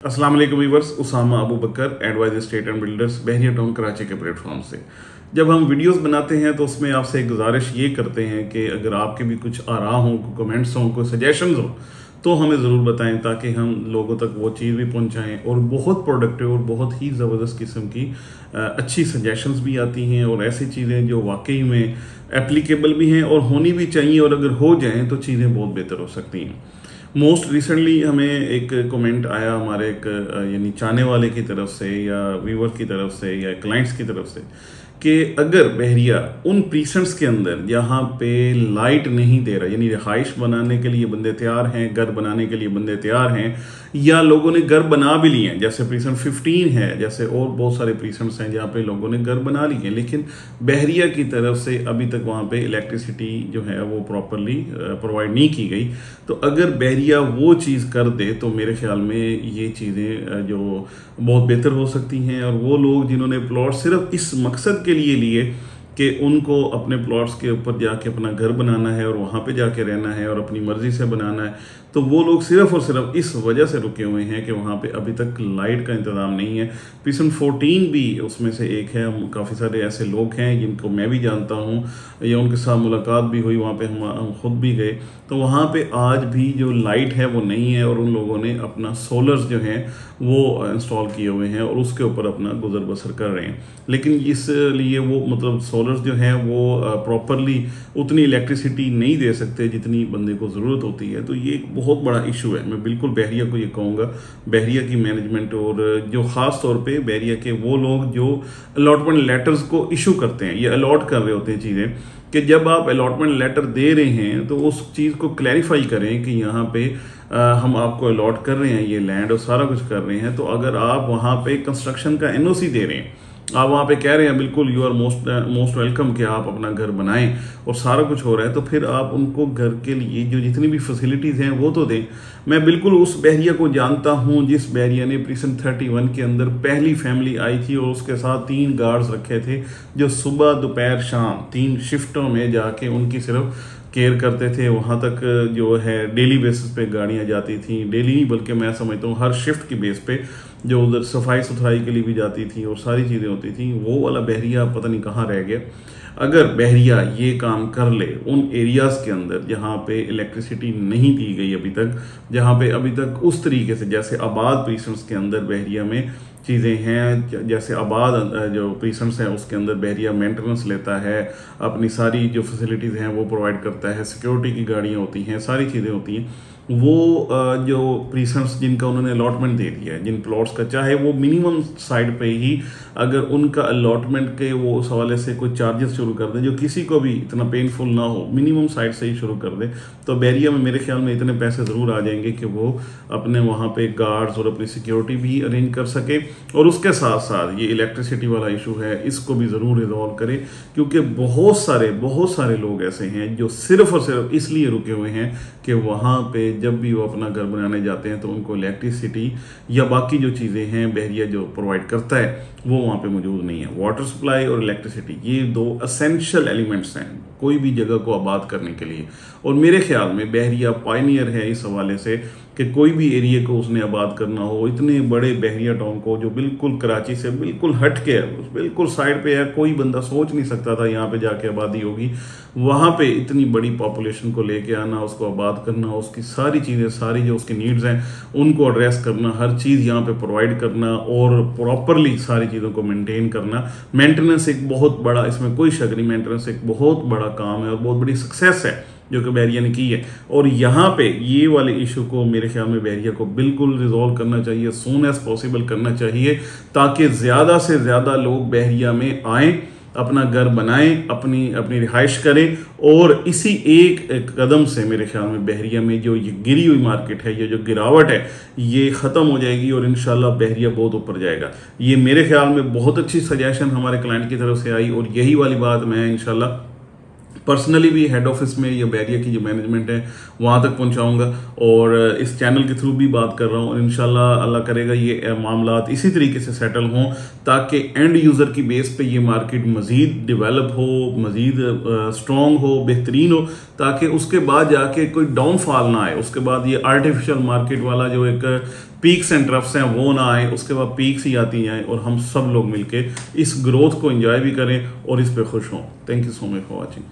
अस्सलाम वालेकुम viewers, Usama Abu Bakar advise state and builders Bahria town Karachi के प्लेटफॉर्म से जब हम वीडियोस बनाते हैं तो उसमें आपसे एक गुजारिश ये करते हैं कि अगर आपके भी कुछ आरा हों, कोई कमेंट्स हों, कोई सजेशंस हों तो हमें ज़रूर बताएं ताकि हम लोगों तक वो चीज़ भी पहुंचाएं। और बहुत प्रोडक्टिव और बहुत ही ज़बरदस्त किस्म की अच्छी सजेशंस भी आती हैं और ऐसी चीज़ें जो वाकई में एप्लीकेबल भी हैं और होनी भी चाहिए, और अगर हो जाएं तो चीज़ें बहुत बेहतर हो सकती हैं। मोस्ट रिसेंटली हमें एक कमेंट आया हमारे एक यानी चाहने वाले की तरफ से या व्यूवर की तरफ से या क्लाइंट्स की तरफ से कि अगर बहरिया उन प्रीसेंट्स के अंदर जहाँ पे लाइट नहीं दे रहा, यानी रिहाइश बनाने के लिए बंदे तैयार हैं, घर बनाने के लिए बंदे तैयार हैं, या लोगों ने घर बना भी लिए हैं, जैसे प्रीसेंट 15 है, जैसे और बहुत सारे प्रीसेंट्स हैं जहाँ पे लोगों ने घर बना लिए हैं, लेकिन बहरिया की तरफ से अभी तक वहाँ पे इलेक्ट्रिसिटी जो है वो प्रॉपरली प्रोवाइड नहीं की गई। तो अगर बहरिया वो चीज़ कर दे तो मेरे ख्याल में ये चीज़ें जो बहुत बेहतर हो सकती हैं। और वो लोग जिन्होंने प्लॉट सिर्फ इस मकसद के लिए लिए कि उनको अपने प्लॉट्स के ऊपर जाके अपना घर बनाना है और वहाँ पे जाके रहना है और अपनी मर्जी से बनाना है, तो वो लोग सिर्फ और सिर्फ इस वजह से रुके हुए हैं कि वहाँ पे अभी तक लाइट का इंतज़ाम नहीं है। प्रीसेंट 14 भी उसमें से एक है। काफ़ी सारे ऐसे लोग हैं जिनको मैं भी जानता हूँ या उनके साथ मुलाकात भी हुई, वहाँ पे हम खुद भी गए, तो वहाँ पे आज भी जो लाइट है वो नहीं है और उन लोगों ने अपना सोलर्स जो हैं वो इंस्टॉल किए हुए हैं और उसके ऊपर अपना गुजर बसर कर रहे हैं। लेकिन इसलिए वो मतलब सोलर्स जो हैं वो प्रॉपरली उतनी इलेक्ट्रिसिटी नहीं दे सकते जितनी बंदे को ज़रूरत होती है। तो ये एक बहुत बड़ा इशू है। मैं बिल्कुल बहरिया को ये कहूँगा, बहरिया की मैनेजमेंट और जो ख़ास तौर पे बहरिया के वो लोग जो अलॉटमेंट लेटर्स को इशू करते हैं, ये अलॉट कर रहे होते हैं चीज़ें, कि जब आप अलॉटमेंट लेटर दे रहे हैं तो उस चीज़ को क्लैरिफाई करें कि यहाँ पे हम आपको अलॉट कर रहे हैं ये लैंड और सारा कुछ कर रहे हैं। तो अगर आप वहाँ पे कंस्ट्रक्शन का एनओसी दे रहे हैं, आप वहाँ पे कह रहे हैं बिल्कुल यू आर मोस्ट वेलकम कि आप अपना घर बनाएं और सारा कुछ हो रहा है, तो फिर आप उनको घर के लिए जो जितनी भी फैसिलिटीज़ हैं वो तो दें। मैं बिल्कुल उस बहरिया को जानता हूँ जिस बहरिया ने प्रीसेंट 31 के अंदर पहली फैमिली आई थी और उसके साथ 3 गार्ड्स रखे थे जो सुबह दोपहर शाम 3 शिफ्टों में जाके उनकी सिर्फ केयर करते थे। वहाँ तक जो है डेली बेसिस पे गाड़ियाँ जाती थी, डेली नहीं बल्कि मैं समझता हूँ हर शिफ्ट की बेस पे जो उधर सफाई सुथराई के लिए भी जाती थी और सारी चीज़ें होती थी। वो वाला बहरिया पता नहीं कहाँ रह गया। अगर बहरिया ये काम कर ले उन एरियाज़ के अंदर जहाँ पे इलेक्ट्रिसिटी नहीं दी गई अभी तक, जहाँ पे अभी तक उस तरीके से जैसे आबाद प्रीसेंट्स के अंदर बहरिया में चीज़ें हैं, जैसे आबाद जो प्रीसेंट्स हैं उसके अंदर बहरिया मेंटेनेंस लेता है, अपनी सारी जो फैसिलिटीज़ हैं वो प्रोवाइड करता है, सिक्योरिटी की गाड़ियाँ होती हैं, सारी चीज़ें होती हैं। वो जो प्रीसेंट्स जिनका उन्होंने अलॉटमेंट दे दिया है, जिन प्लॉट्स का, चाहे वो मिनिमम साइड पे ही अगर उनका अलॉटमेंट के वो उस हवाले से कोई चार्जेस शुरू कर दें जो किसी को भी इतना पेनफुल ना हो, मिनिमम साइड से ही शुरू कर दें, तो बहरिया में मेरे ख्याल में इतने पैसे ज़रूर आ जाएंगे कि वो अपने वहाँ पे गार्ड्स और अपनी सिक्योरिटी भी अरेंज कर सके। और उसके साथ साथ ये इलेक्ट्रिसिटी वाला इशू है, इसको भी ज़रूर रिजॉल्व करें, क्योंकि बहुत सारे लोग ऐसे हैं जो सिर्फ और सिर्फ इसलिए रुके हुए हैं कि वहाँ पे जब भी वो अपना घर बनाने जाते हैं तो उनको इलेक्ट्रिसिटी या बाकी जो चीज़ें हैं बहरिया जो प्रोवाइड करता है वो वहाँ पे मौजूद नहीं है। वाटर सप्लाई और इलेक्ट्रिसिटी ये 2 एसेंशियल एलिमेंट्स हैं कोई भी जगह को आबाद करने के लिए। और मेरे ख्याल में बहरिया पायनियर है इस हवाले से कि कोई भी एरिया को उसने आबाद करना हो, इतने बड़े बहरिया टाउन को जो बिल्कुल कराची से बिल्कुल हट के है, बिल्कुल साइड पे है, कोई बंदा सोच नहीं सकता था यहाँ पे जाके आबादी होगी, वहाँ पे इतनी बड़ी पॉपुलेशन को लेके आना, उसको आबाद करना, उसकी सारी चीज़ें, सारी जो उसकी नीड्स हैं उनको एड्रेस करना, हर चीज़ यहाँ पे प्रोवाइड करना और प्रॉपरली सारी चीज़ों को मेंटेन करना। मेंटेनेंस एक बहुत बड़ा, इसमें कोई शक नहीं, मेंटेनेंस एक बहुत बड़ा काम है और बहुत बड़ी सक्सेस है जो कि बहरिया ने की है। और यहाँ पे ये वाले इशू को मेरे ख्याल में बहरिया को बिल्कुल रिजॉल्व करना चाहिए, सून एज पॉसिबल करना चाहिए, ताकि ज़्यादा से ज़्यादा लोग बहरिया में आएँ, अपना घर बनाएं, अपनी रिहाइश करें। और इसी एक कदम से मेरे ख्याल में बहरिया में जो ये गिरी हुई मार्केट है, ये जो गिरावट है, ये ख़त्म हो जाएगी और इंशाल्लाह बहरिया बहुत ऊपर जाएगा। ये मेरे ख्याल में बहुत अच्छी सजेशन हमारे क्लाइंट की तरफ से आई और यही वाली बात मैं इंशाल्लाह पर्सनली भी हेड ऑफिस में या बैरिया की जो मैनेजमेंट है वहाँ तक पहुँचाऊँगा, और इस चैनल के थ्रू भी बात कर रहा हूँ। इंशाल्लाह अल्लाह करेगा ये मामलात इसी तरीके से सेटल हों ताकि एंड यूज़र की बेस पे ये मार्केट मज़ीद डेवलप हो, मज़ीद स्ट्रॉन्ग हो, बेहतरीन हो, ताकि उसके बाद जाके कोई डाउनफॉल ना आए। उसके बाद ये आर्टिफिशियल मार्केट वाला जो एक पीक्स एंड ट्रफ्स हैं वो ना आए, उसके बाद पीक्स ही आती जाएँ और हम सब लोग मिलके इस ग्रोथ को एंजॉय भी करें और इस पे खुश हों। Thank you so much for watching.